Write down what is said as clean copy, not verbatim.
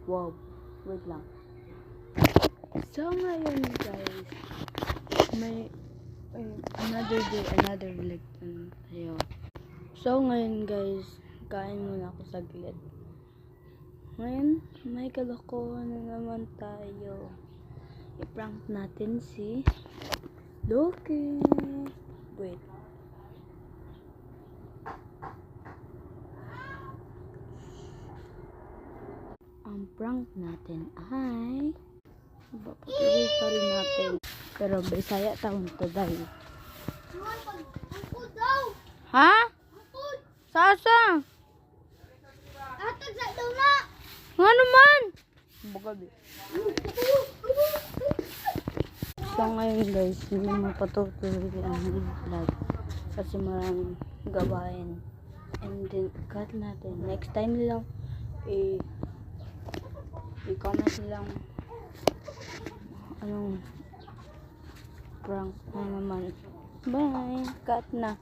Wow, wait lang. So ngayon guys, may another day, another lecture tayo. So ngayon guys, kain muna ako saglit. Ngayon, may kalokohan na naman tayo. I-prank natin si Loki. Wait. Ang prank natin ay papatuloy pa rin natin. Pero Bisaya taon to dahil. Ha? Sasa? Atag sa daw na. Nga naman? Bagabi. So ngayon guys, hindi mo patutuloy ang vlog kasi maraming gawain. And then cut natin. Next time lang i-comment lang anong prank na naman. Bye! Cut na.